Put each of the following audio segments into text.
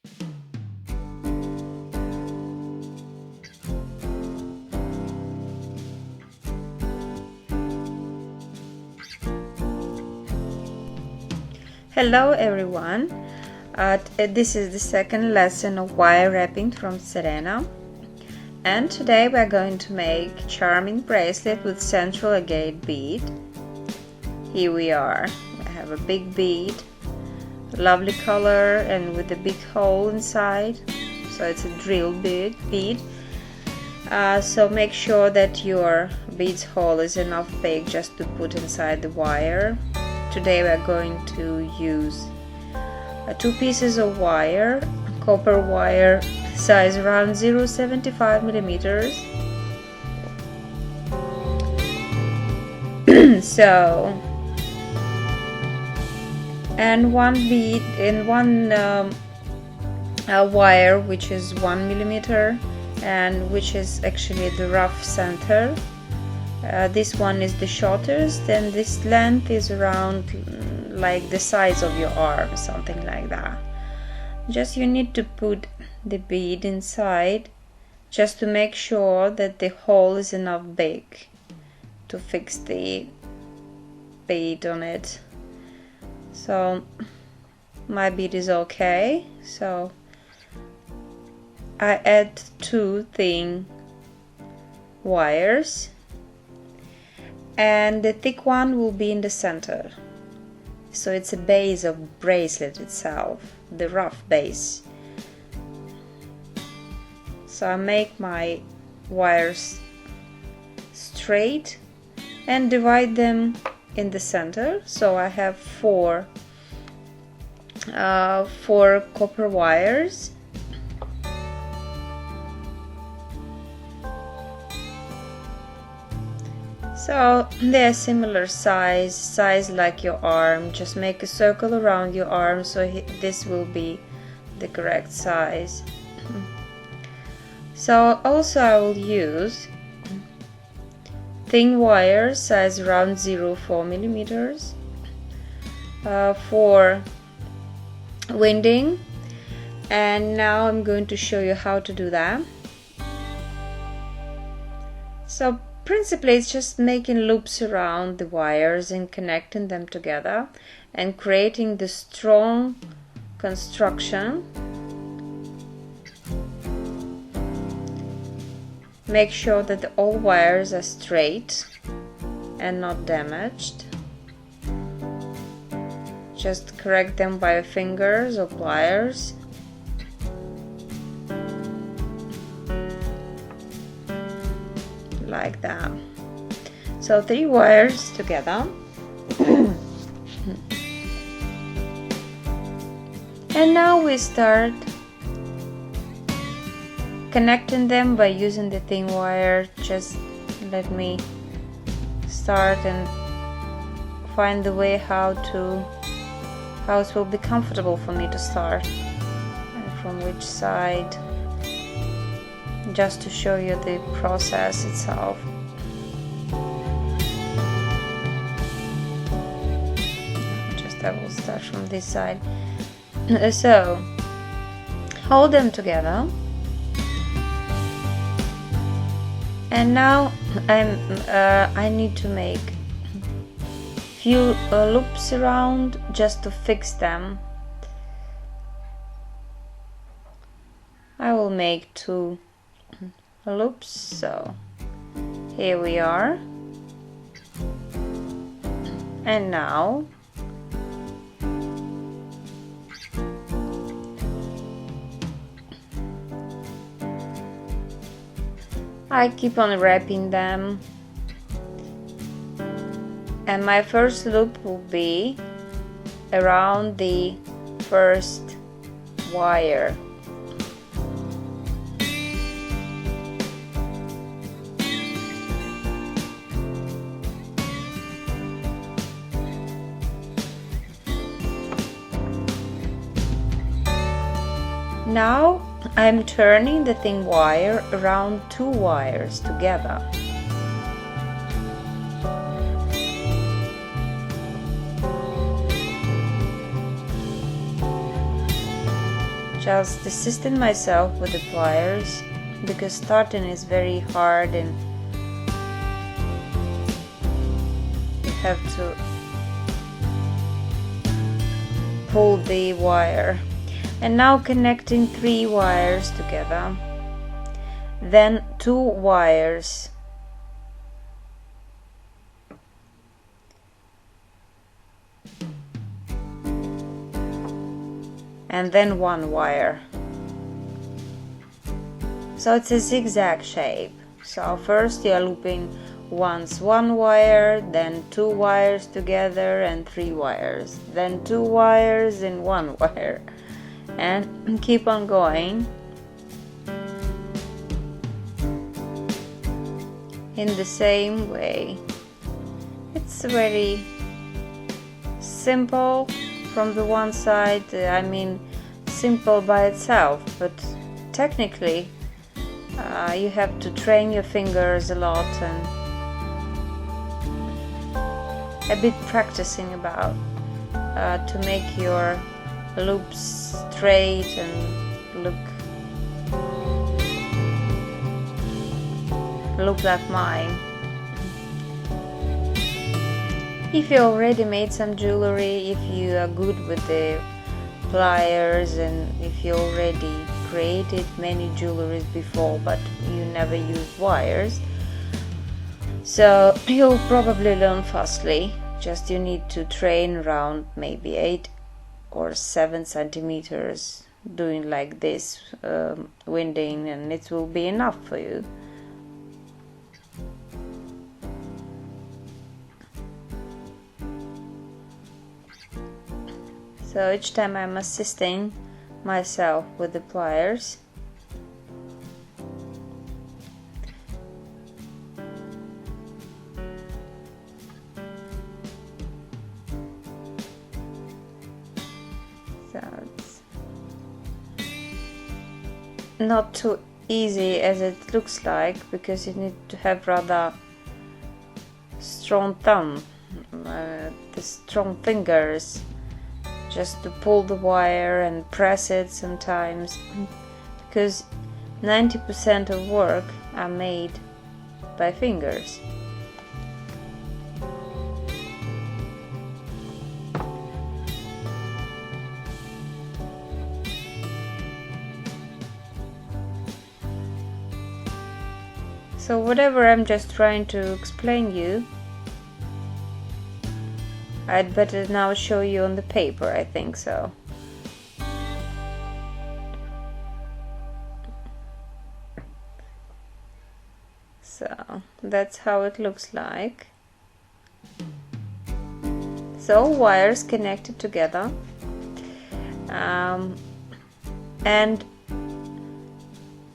Hello everyone, this is the second lesson of wire wrapping from Serena, and today we are going to make charming bracelet with central agate bead. Here we are. I have a big bead, lovely color and with a big hole inside, so it's a drill bead. So make sure that your bead's hole is enough big just to put inside the wire. Today we are going to use 2 pieces of wire, copper wire, size around 0.75 millimeters. So, and one bead in one wire which is 1 millimeter and which is actually the rough center. This one is the shortest, and this length is around like the size of your arm, something like that. Just you need to put the bead inside just to make sure that the hole is enough big to fix the bead on it. So my bead is okay, so I add 2 thin wires, and the thick one will be in the center, so it's a base of bracelet itself, the rough base. So I make my wires straight and divide them in the center, so I have 4 copper wires. So they're similar size like your arm. Just make a circle around your arm, so this will be the correct size. So also I will use thin wire, size around 0.4 millimeters for winding, and now I'm going to show you how to do that. So principally it's just making loops around the wires and connecting them together and creating the strong construction. Make sure that all wires are straight and not damaged. Just correct them by your fingers or pliers. Like that. So 3 wires together. And now we start connecting them by using the thin wire. Just let me start and find the way how it will be comfortable for me to start, and from which side, just to show you the process itself. I will start from this side. So hold them together, and now I need to make few loops around just to fix them. I will make 2 loops, so here we are. And now I keep on wrapping them, and my first loop will be around the first wire. Now I'm turning the thin wire around 2 wires together. just assisting myself with the pliers because starting is very hard and you have to pull the wire. And now connecting 3 wires together, then 2 wires, and then 1 wire. So it's a zigzag shape. So first you're looping once 1 wire, then 2 wires together and 3 wires, then 2 wires and 1 wire, and keep on going in the same way. It's very simple from the one side, I mean simple by itself, but technically you have to train your fingers a lot and a bit practicing about to make your loops straight and look like mine. If you already made some jewelry, if you are good with the pliers, and if you already created many jewelries before but you never used wires, so you'll probably learn fastly. Just you need to train around maybe 8 or 7 centimeters doing like this winding, and it will be enough for you. So each time I'm assisting myself with the pliers. So it's not too easy as it looks like, because you need to have rather strong thumb, the strong fingers, just to pull the wire and press it sometimes, because 90% of work are made by fingers. So whatever I'm just trying to explain you, I'd better now show you on the paper, I think so. So that's how it looks like. So wires connected together, and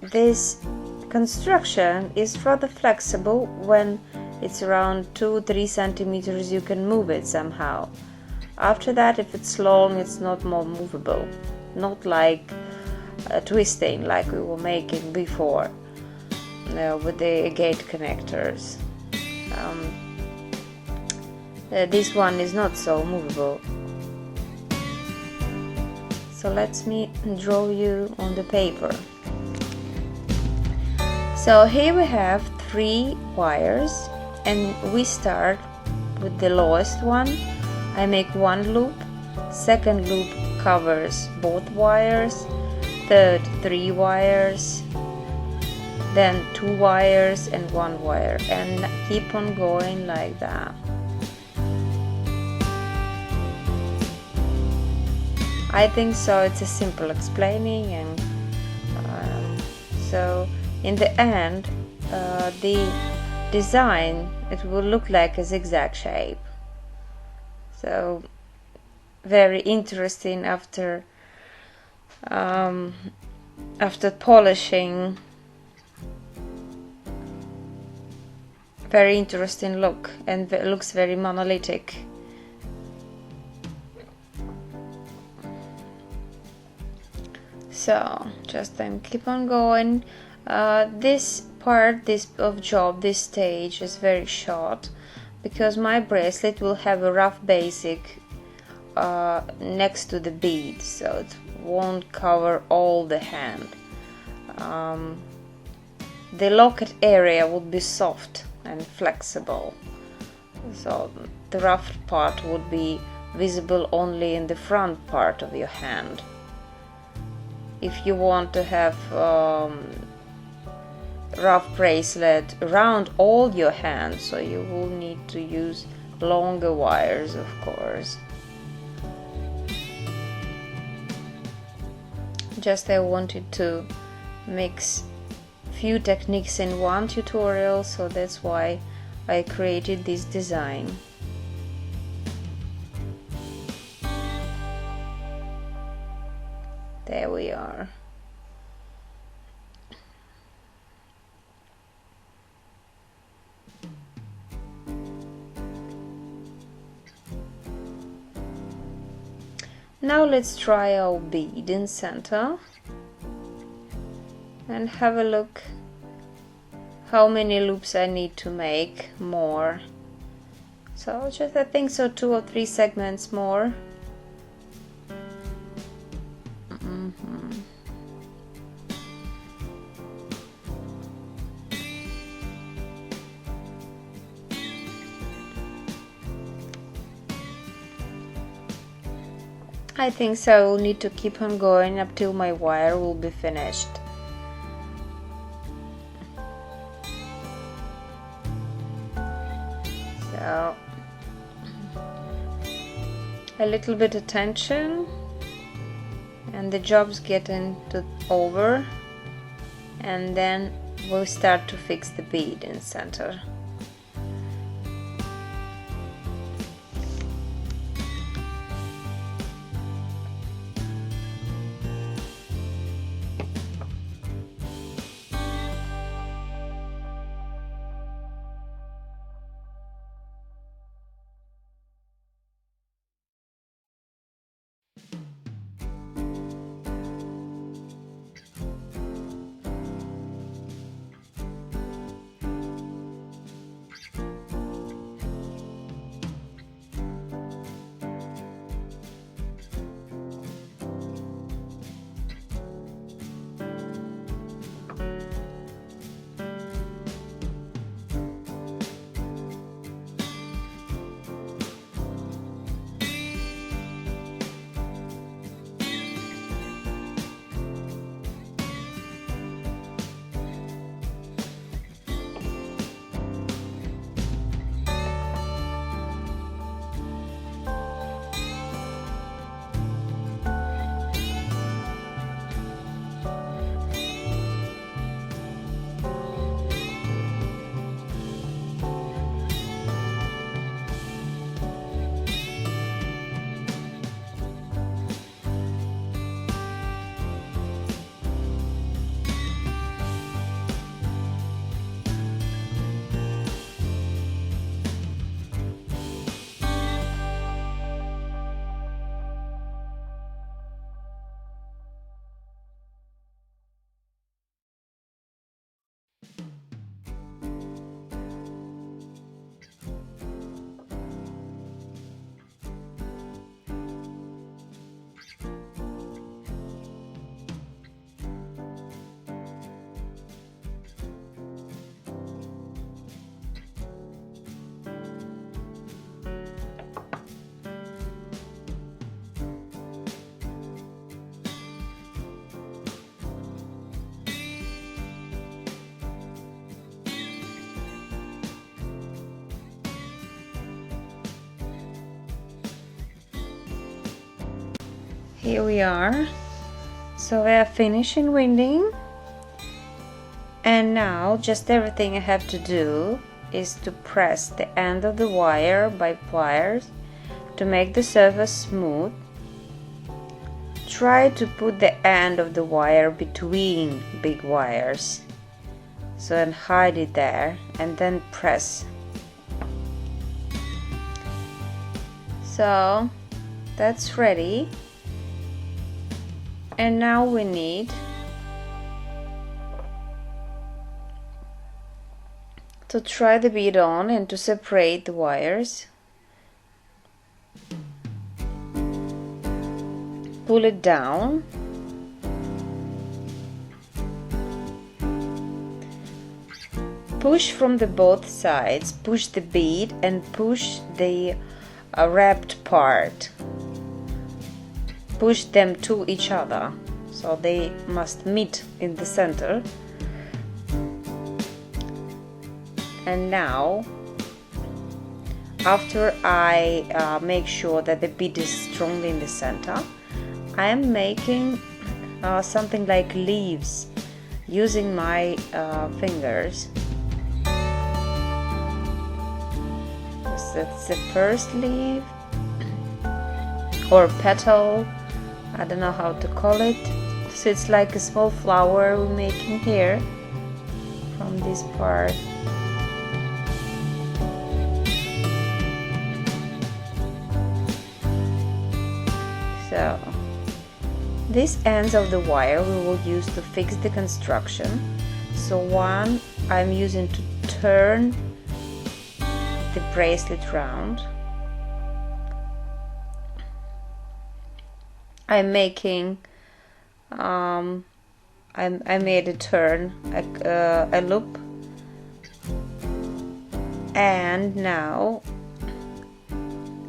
this construction is rather flexible. When it's around 2-3 centimeters, you can move it somehow. After that, if it's long, it's not more movable, not like twisting like we were making before with the gate connectors. This one is not so movable. So let me draw you on the paper. So here we have 3 wires, and we start with the lowest one. I make 1 loop, second loop covers both wires, third 3 wires, then 2 wires and 1 wire, and keep on going like that. I think so it's a simple explaining, and so in the end the design, it will look like a zigzag shape. So very interesting after polishing. Very interesting look, and it looks very monolithic. So just keep on going. This part of job, this stage is very short, because my bracelet will have a rough basic next to the bead, so it won't cover all the hand. The locket area would be soft and flexible, so the rough part would be visible only in the front part of your hand. If you want to have rough bracelet around all your hands, so you will need to use longer wires, of course. Just I wanted to mix few techniques in one tutorial, so that's why I created this design. There we are. Now let's try our bead in center and have a look how many loops I need to make more. So just I think so 2 or 3 segments more. I think so I will need to keep on going up till my wire will be finished. So a little bit of tension and the job's getting over, and then we'll start to fix the bead in center. Here we are. So we are finishing winding, and now just everything I have to do is to press the end of the wire by pliers to make the surface smooth. Try to put the end of the wire between big wires, so and hide it there, and then press. So that's ready. And now we need to try the bead on and to separate the wires. Pull it down push from the both sides, push the bead and push the wrapped part. Push them to each other, so they must meet in the center. And now, after I make sure that the bead is strongly in the center, I am making something like leaves using my fingers. So that's the first leaf or petal, I don't know how to call it. So it's like a small flower we're making here from this part. So these ends of the wire we will use to fix the construction. So one I'm using to turn the bracelet round. I'm making I made a turn, a loop, and now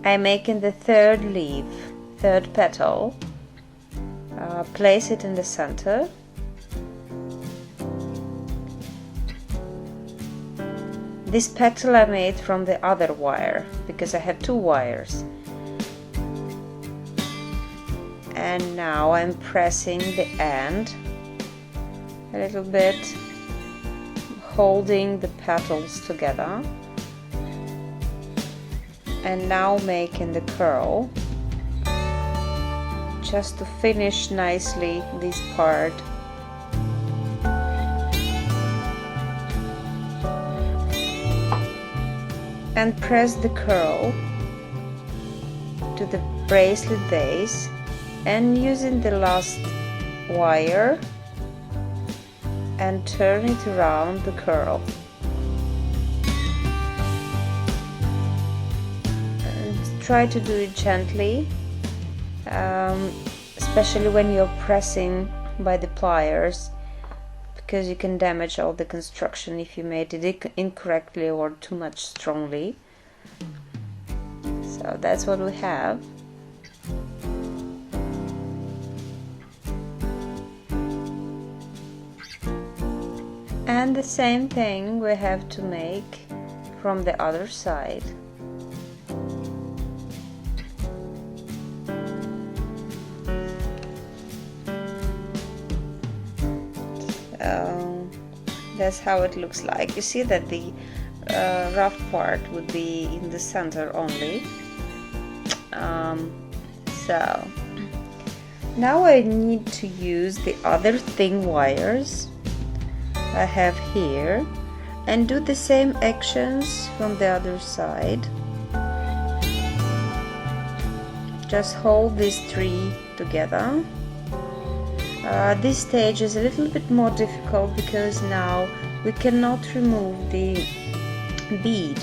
I'm making the third leaf, third petal. Place it in the center. This petal I made from the other wire because I have two wires. And now I'm pressing the end a little bit, holding the petals together, and now making the curl just to finish nicely this part. And press the curl to the bracelet base, and using the last wire and turn it around the curl. And try to do it gently, especially when you're pressing by the pliers, because you can damage all the construction if you made it incorrectly or too much strongly. So that's what we have. And the same thing we have to make from the other side. That's how it looks like. You see that the rough part would be in the center only. So now I need to use the other thin wires I have here and do the same actions from the other side. Just hold these three together. This stage is a little bit more difficult because now we cannot remove the bead,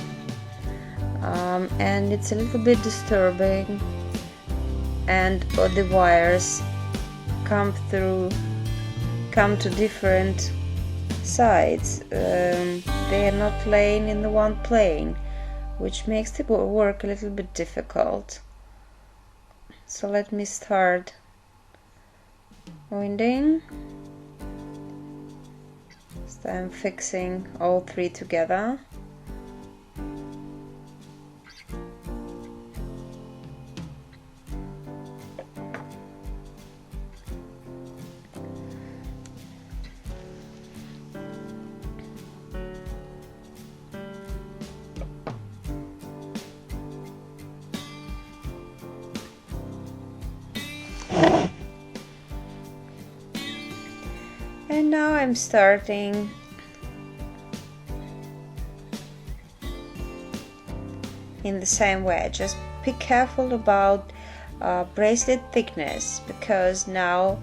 and it's a little bit disturbing, and the wires come to different sides. They are not laying in the one plane, which makes the work a little bit difficult. So let me start winding. So I'm fixing all three together. And now I'm starting in the same way. Just be careful about bracelet thickness, because now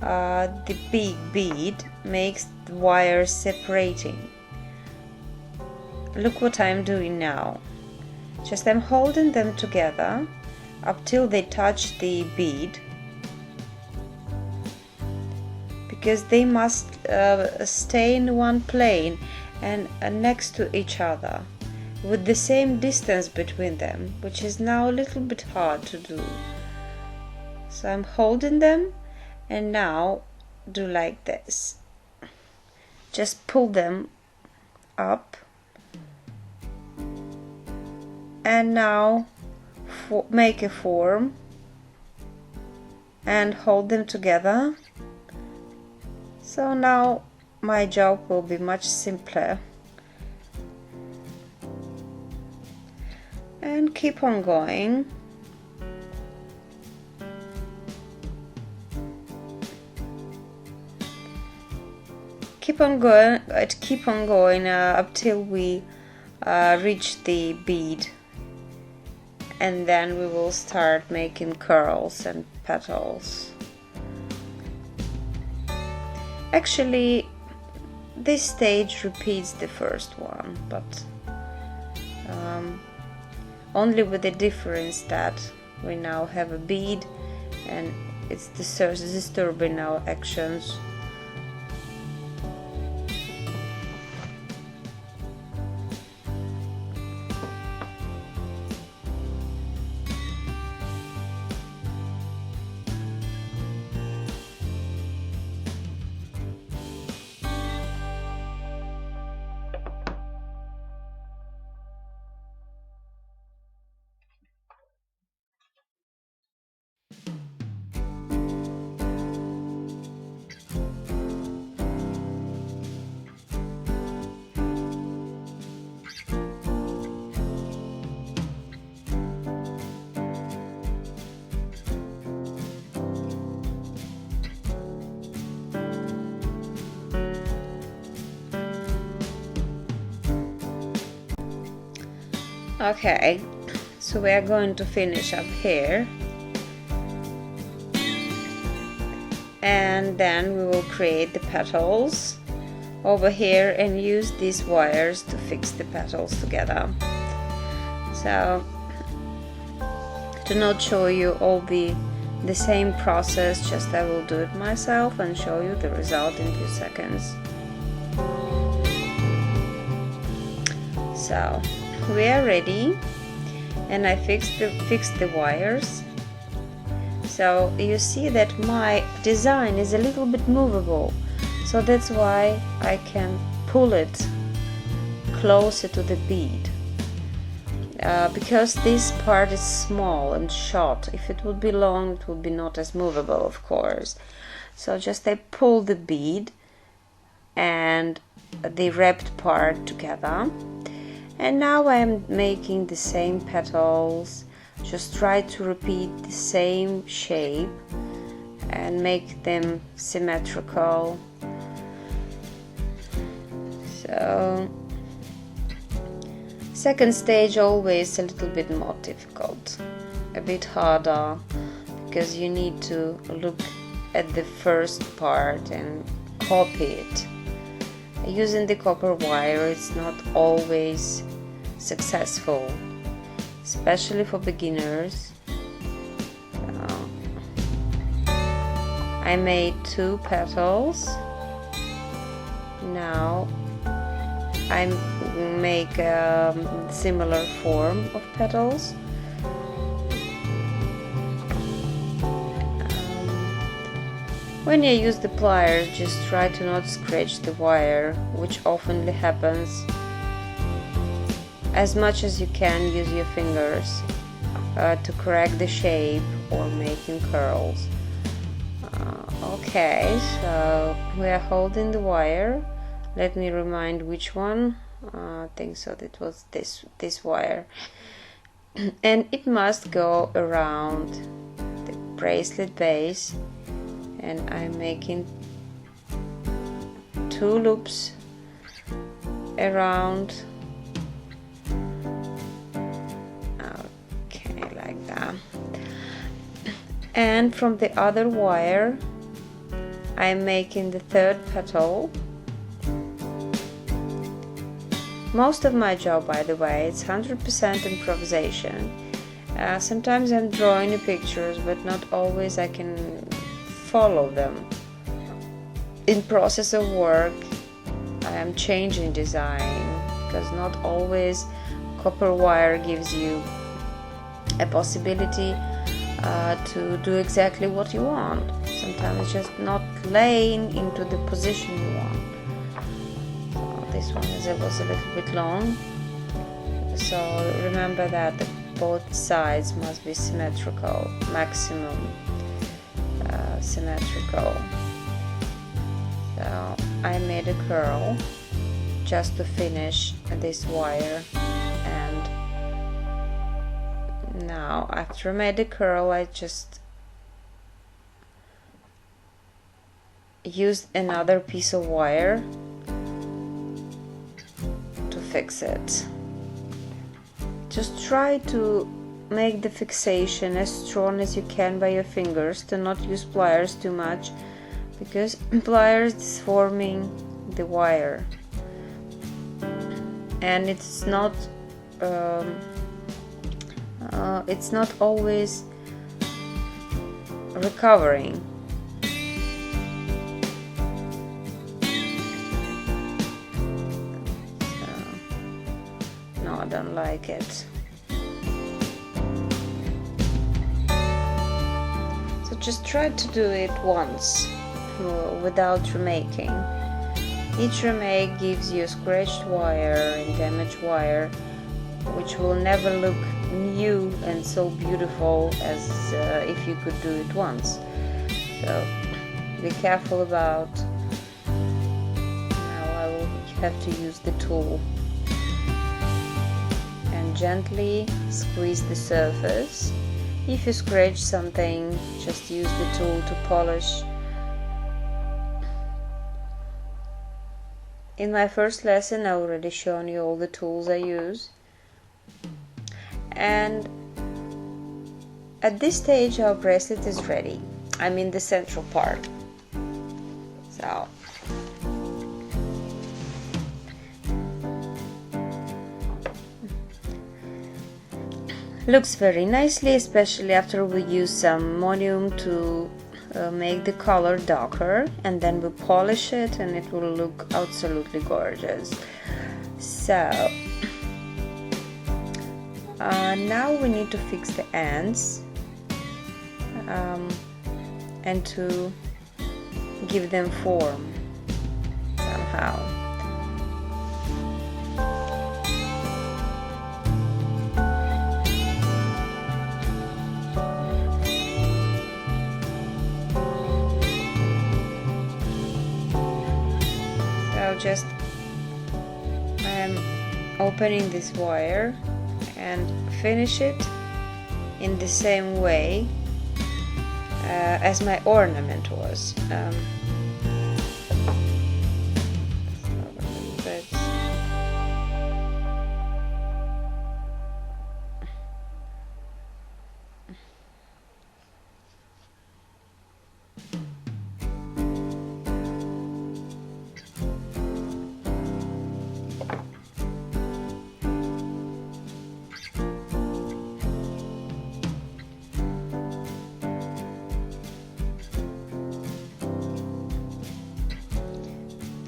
the big bead makes the wires separating. Look what I'm doing now. Just I'm holding them together up till they touch the bead, because they must stay in one plane, and next to each other with the same distance between them, which is now a little bit hard to do. So I'm holding them and now do like this. Just pull them up and now make a form and hold them together. So now my job will be much simpler. And keep on going. Keep on going up till we reach the bead, and then we will start making curls and petals. Actually, this stage repeats the first one, but only with the difference that we now have a bead and it's disturbing our actions. Okay, so we are going to finish up here, and then we will create the petals over here and use these wires to fix the petals together. So to not show you all the same process, just I will do it myself and show you the result in a few seconds. So we are ready, and I fixed the wires. So you see that my design is a little bit movable, so that's why I can pull it closer to the bead, because this part is small and short. If it would be long, it would be not as movable, of course. So just I pull the bead and the wrapped part together. And now I am making the same petals. Just try to repeat the same shape and make them symmetrical. So second stage always a little bit more difficult, a bit harder, because you need to look at the first part and copy it. Using the copper wire, it's not always successful, especially for beginners. I made 2 petals. Now I make a similar form of petals. When you use the pliers, just try to not scratch the wire, which often happens. As much as you can, use your fingers to correct the shape or making curls. Okay, so we are holding the wire. Let me remind which one. I think so. That was this wire, and it must go around the bracelet base. And I'm making 2 loops around. Okay, like that. And from the other wire, I'm making the 3rd petal. Most of my job, by the way, it's 100% improvisation. Sometimes I'm drawing the pictures, but not always I can follow them. In process of work, I am I'm changing design, because not always copper wire gives you a possibility to do exactly what you want. Sometimes it's just not laying into the position you want. So this one was a little bit long, so remember that both sides must be symmetrical, maximum symmetrical. So I made a curl just to finish this wire, and now after I made the curl, I just used another piece of wire to fix it. Just try to make the fixation as strong as you can by your fingers, to not use pliers too much, because pliers is forming the wire, and it's not always recovering. No, I don't like it. So just try to do it once without remaking. Each remake gives you a scratched wire and damaged wire, which will never look new and so beautiful as if you could do it once. So be careful about. Now I will have to use the tool and gently squeeze the surface. If you scratch something, just use the tool to polish. In my first lesson I already shown you all the tools I use, and at this stage our bracelet is ready. I mean the central part. So looks very nicely, especially after we use some ammonium to make the color darker, and then we polish it and it will look absolutely gorgeous. So now we need to fix the ends and to give them form somehow. Just I'm opening this wire and finish it in the same way as my ornament was.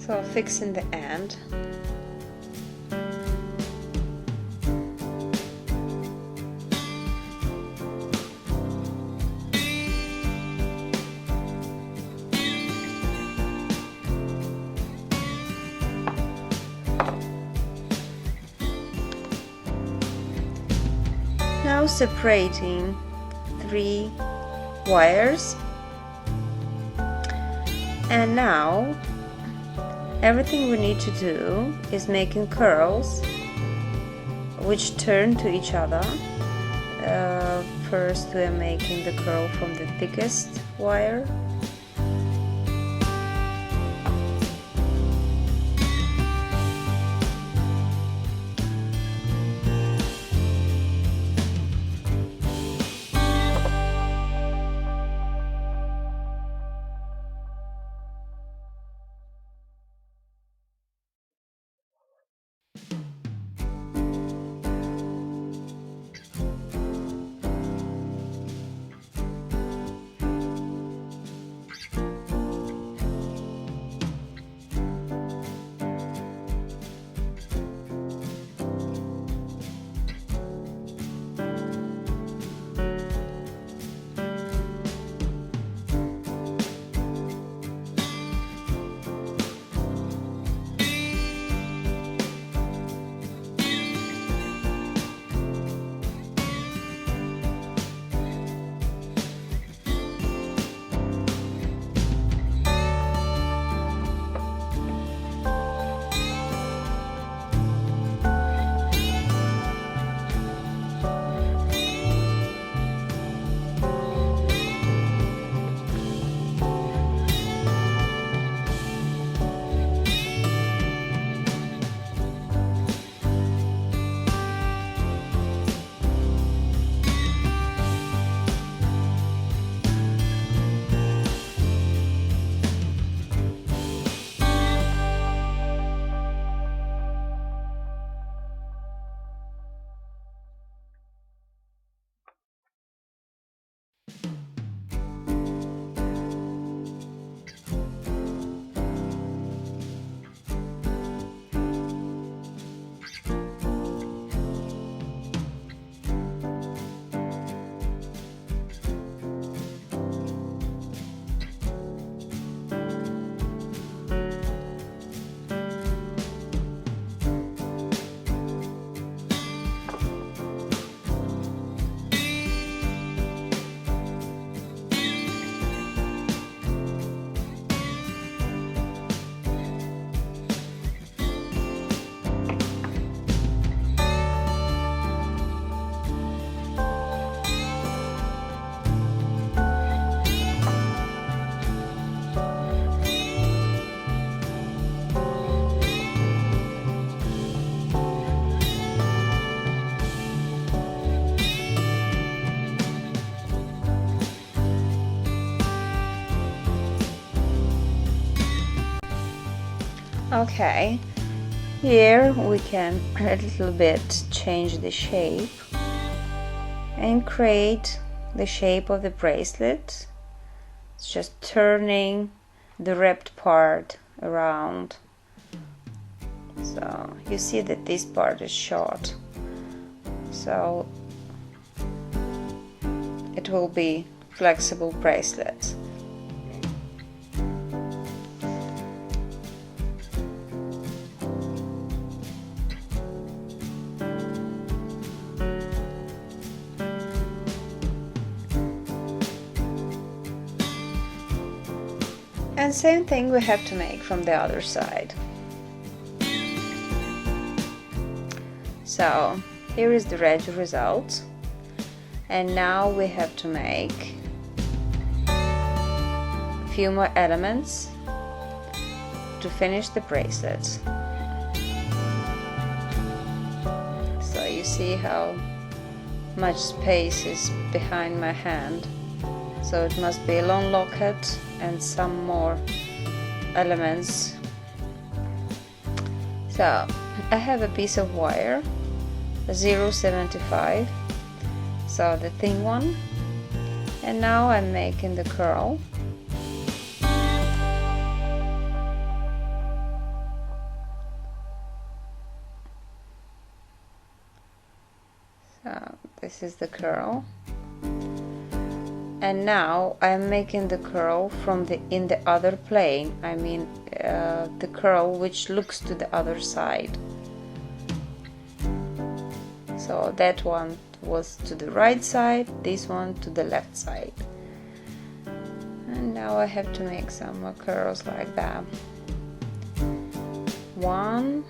So fixing the end. Now separating 3 wires, and now everything we need to do is making curls which turn to each other. First we are making the curl from the thickest wire. Okay, here we can a little bit change the shape and create the shape of the bracelet. It's just turning the wrapped part around. So you see that this part is short, so it will be flexible bracelet. And same thing we have to make from the other side. So here is the ready result, and now we have to make a few more elements to finish the bracelet. So you see how much space is behind my hand, so it must be a long locket and some more elements. So I have a piece of wire, 0.75, so the thin one, and now I'm making the curl. So this is the curl, and now I'm making the curl from in the other plane. I mean the curl which looks to the other side. So that one was to the right side, this one to the left side. And now I have to make some more curls like that. One,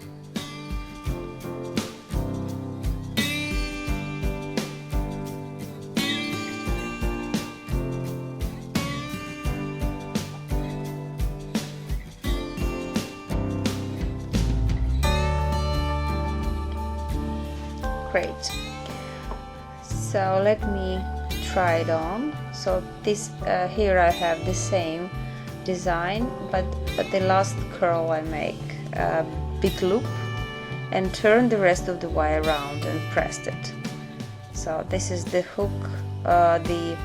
great. So let me try it on. So this here I have the same design, but the last curl I make a big loop and turn the rest of the wire around and pressed it. So this is the hook, the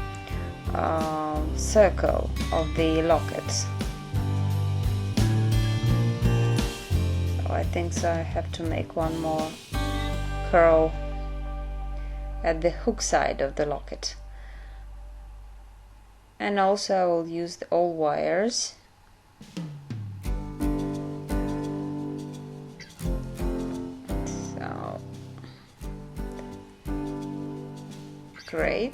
circle of the locket. So I think so I have to make one more curl at the hook side of the locket, and also I will use the old wires. So great.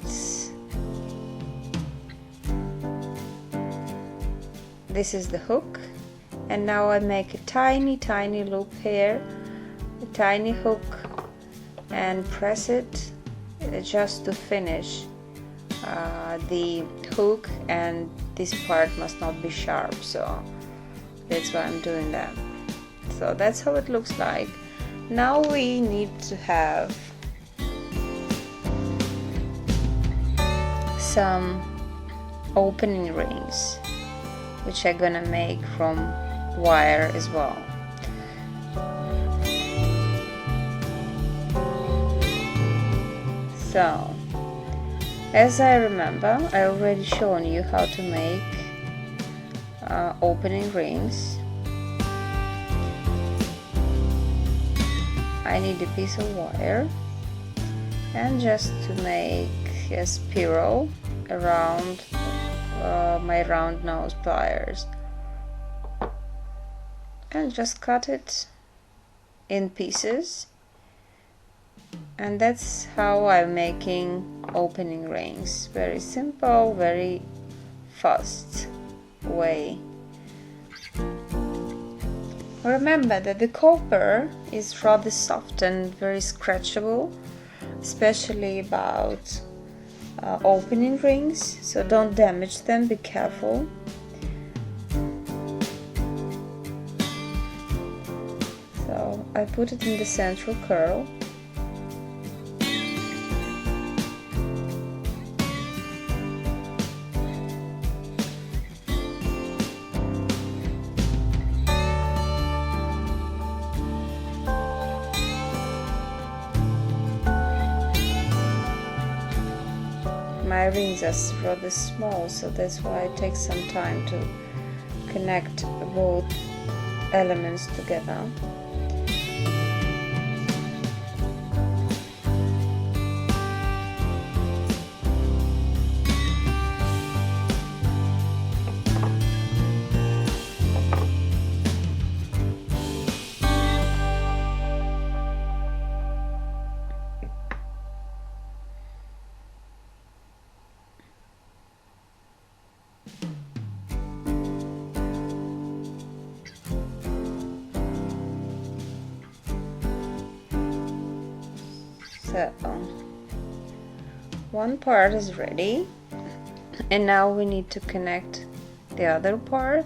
This is the hook, and now I make a tiny loop here, a tiny hook, and press it just to finish the hook, and this part must not be sharp, so that's why I'm doing that. So that's how it looks like. Now we need to have some opening rings, which I'm gonna make from wire as well. So, as I remember, I already shown you how to make opening rings. I need a piece of wire, and just to make a spiral around my round nose pliers, and just cut it in pieces. And that's how I'm making opening rings. Very simple, very fast way. Remember that the copper is rather soft and very scratchable, especially about opening rings, so don't damage them, be careful. So I put it in the central curl. rings are rather small, so that's why it takes some time to connect both elements together. So one part is ready, and now we need to connect the other part.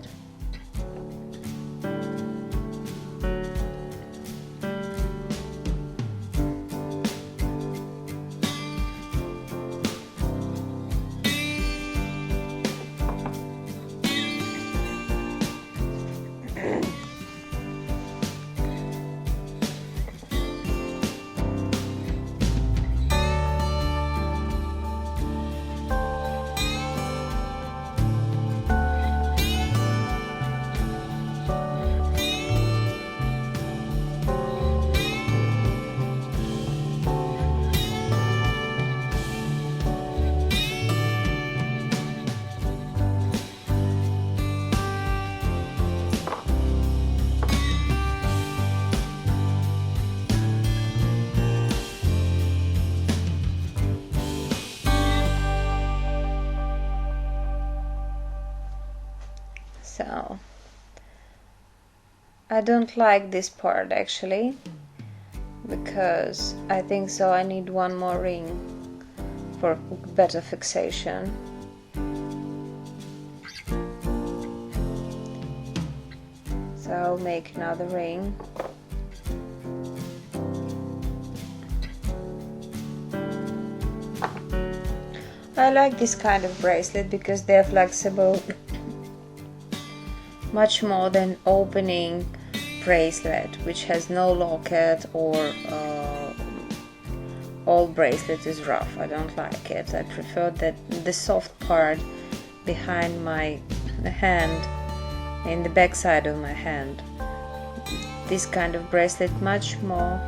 So I don't like this part actually, because I think so I need one more ring for better fixation. So I'll make another ring. I like this kind of bracelet because they're flexible much more than opening bracelet, which has no locket, or all bracelet is rough. I don't like it. I prefer that the soft part behind my hand, in the back side of my hand. This kind of bracelet much more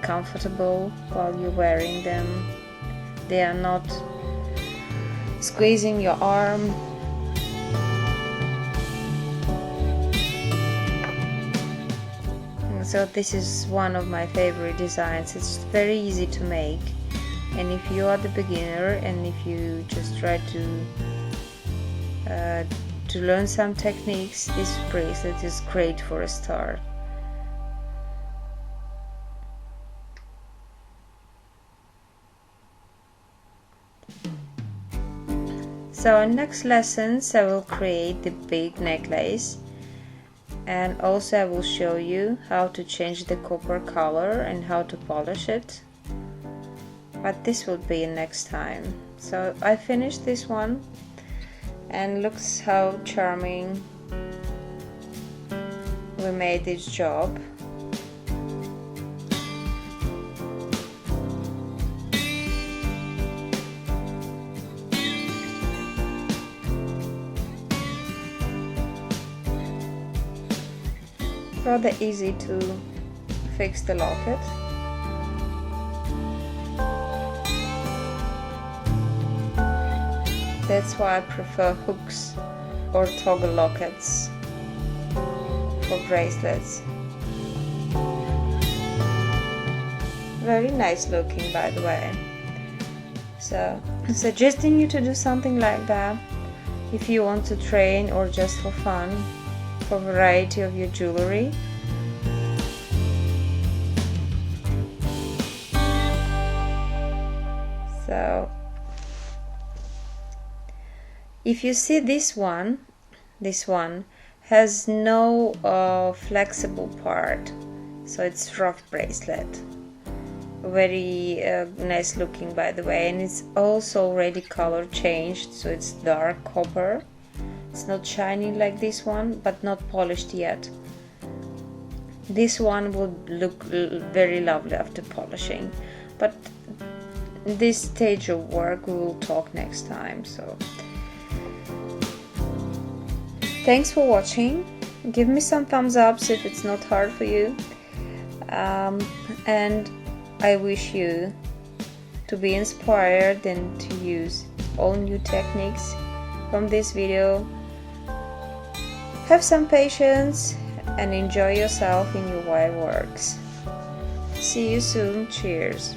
comfortable while you're wearing them. They are not squeezing your arm. So this is one of my favorite designs. It's very easy to make, and if you are the beginner and if you just try to learn some techniques, this bracelet is great for a start. So in next lessons I will create the big necklace, and also I will show you how to change the copper color and how to polish it, but this will be next time. So I finished this one, and looks how charming we made this job. Rather easy to fix the locket. That's why I prefer hooks or toggle lockets for bracelets. Very nice looking, by the way. So suggesting you to do something like that if you want to train or just for fun, for variety of your jewelry. So if you see this one has no flexible part, so it's rough bracelet. Very nice looking, by the way, and it's also already color changed, so it's dark copper. It's not shiny like this one, but not polished yet. This one would look very lovely after polishing, but this stage of work we will talk next time. So thanks for watching. Give me some thumbs ups if it's not hard for you, and I wish you to be inspired and to use all new techniques from this video. Have some patience and enjoy yourself in your wire works. See you soon. Cheers.